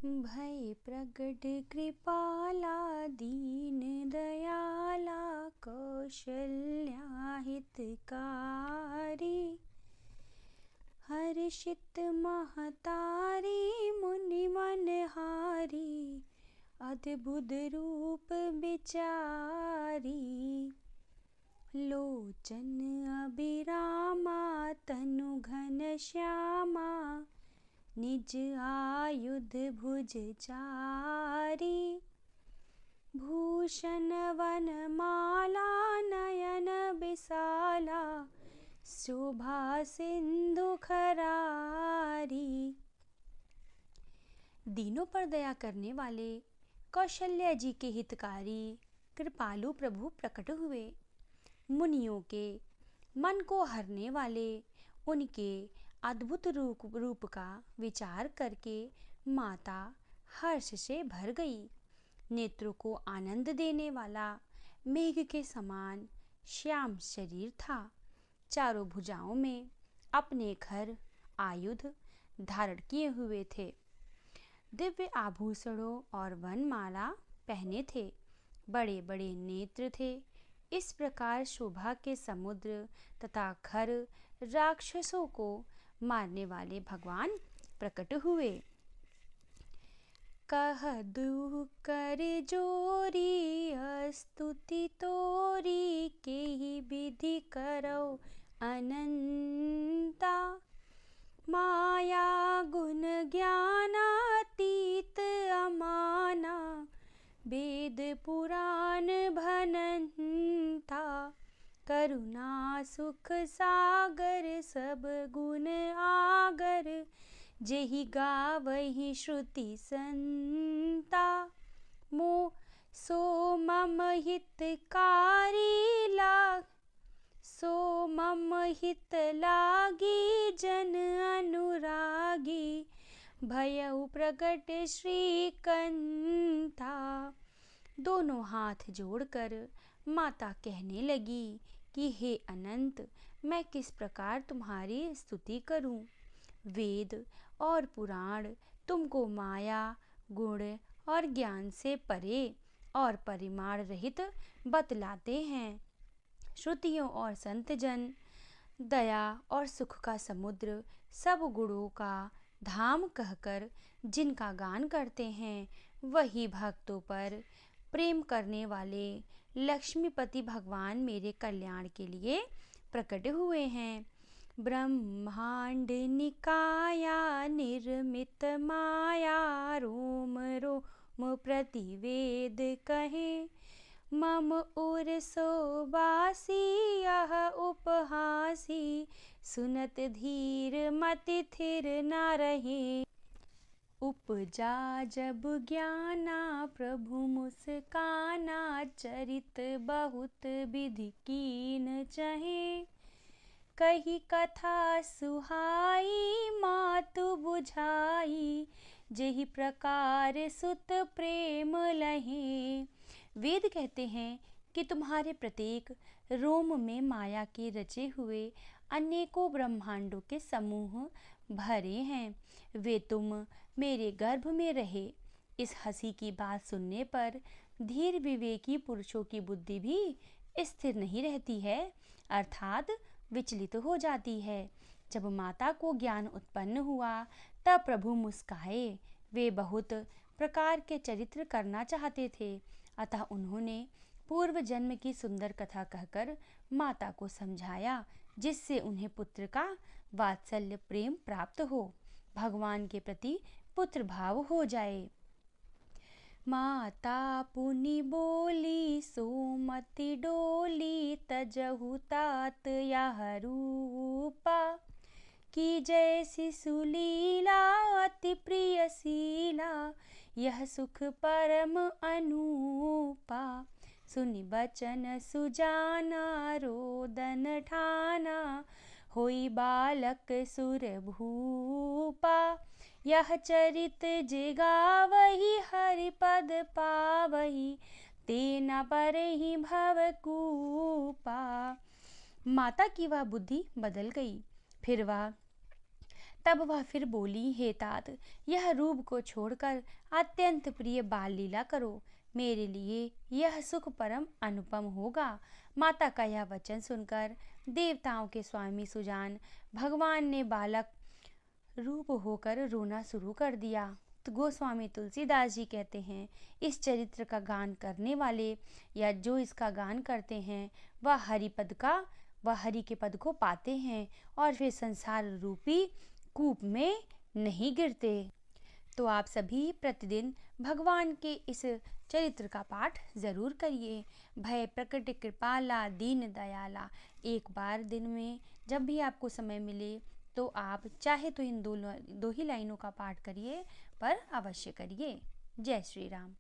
भय प्रगट कृपाला दीन दयाला कौशल्या हितकारी। हर्षित महतारी मुनि मनहारी अद्भुत रूप विचारी। लोचन अभिरामा तनु घन श्यामा निज आयुध भुज चारी। भूषण वनमाला नयन विशाला शोभा सिंधु खरारी। दीनों पर दया करने वाले कौशल्या जी के हितकारी कृपालु प्रभु प्रकट हुए। मुनियों के मन को हरने वाले उनके अद्भुत रूप का विचार करके माता हर्ष से भर गई। नेत्रों को आनंद देने वाला मेघ के समान श्याम शरीर था। चारों भुजाओं में अपने घर आयुध धारण किए हुए थे। दिव्य आभूषणों और वनमाला पहने थे। बड़े बड़े नेत्र थे। इस प्रकार शोभा के समुद्र तथा खर राक्षसों को मारने वाले भगवान प्रकट हुए। कह दु कर जोरी स्तुति तोरी के ही विधि करो अनंता। माया गुण ज्ञानातीत अमाना वेद पुराण भनंता। करुणा सुख सागर सब गुण आगर जेहि गावहि श्रुति संता। मो सो मम हितकारी लाग सो मम हित लागी जन अनुरागी भयउ प्रगट श्रीकंता। दोनों हाथ जोड़कर माता कहने लगी कि हे अनंत, मैं किस प्रकार तुम्हारी स्तुति करूं। वेद और पुराण तुमको माया गुण और ज्ञान से परे और परिमाण रहित बतलाते हैं। श्रुतियों और संतजन दया और सुख का समुद्र सब गुणों का धाम कहकर जिनका गान करते हैं, वही भक्तों पर प्रेम करने वाले लक्ष्मीपति भगवान मेरे कल्याण के लिए प्रकट हुए हैं। ब्रह्मांड निकाया निर्मित माया रोम रोम प्रतिवेद कहे। मम उर सोबासी यह उपहासी सुनत धीर मति थिर न रहे। उपजा जब ज्ञाना प्रभु मुस्काना चरित बहुत विधि कीन चहे। कही कथा सुहाई मातु बुझाई जेहि प्रकार सुत प्रेम लहे। वेद कहते हैं कि तुम्हारे प्रत्येक रोम में माया के रचे हुए अनेकों ब्रह्मांडों के समूह भरे हैं। वे तुम मेरे गर्भ में रहे। इस हंसी की बात सुनने पर धीर विवेकी पुरुषों की बुद्धि भी स्थिर नहीं रहती है, अर्थात विचलित हो जाती है। जब माता को ज्ञान उत्पन्न हुआ तब प्रभु मुस्काए। वे बहुत प्रकार के चरित्र करना चाहते थे, अतः उन्होंने पूर्व जन्म की सुंदर कथा कहकर माता को समझाया, जिससे उन्हें पुत्र का वात्सल्य प्रेम प्राप्त हो, भगवान के प्रति पुत्र भाव हो जाए। माता पुनि बोली सोमति डोली तजहु तात यह रूपा। की जैसी सुलीला अति प्रिय शीला यह सुख परम अनूपा। सुनि बचन सुजाना रोदन ठाना होई बालक सुर भूपा। यह चरित जिगावही हरिपद पावही तेना पर ही भवकूपा। माता की वह बुद्धि बदल गई। फिर वह तब वह फिर बोली, हे तात, यह रूप को छोड़कर अत्यंत प्रिय बाल लीला करो, मेरे लिए यह सुख परम अनुपम होगा। माता का यह वचन सुनकर देवताओं के स्वामी सुजान भगवान ने बालक रूप होकर रोना शुरू कर दिया। तो गोस्वामी तुलसीदास जी कहते हैं, इस चरित्र का गान करने वाले या जो इसका गान करते हैं वह हरि के पद को पाते हैं और फिर संसार रूपी कूप में नहीं गिरते। तो आप सभी प्रतिदिन भगवान के इस चरित्र का पाठ ज़रूर करिए। भय प्रकट कृपाला दीन दयाला, एक बार दिन में जब भी आपको समय मिले तो आप चाहे तो इन दो ही लाइनों का पाठ करिए, पर अवश्य करिए। जय श्री राम।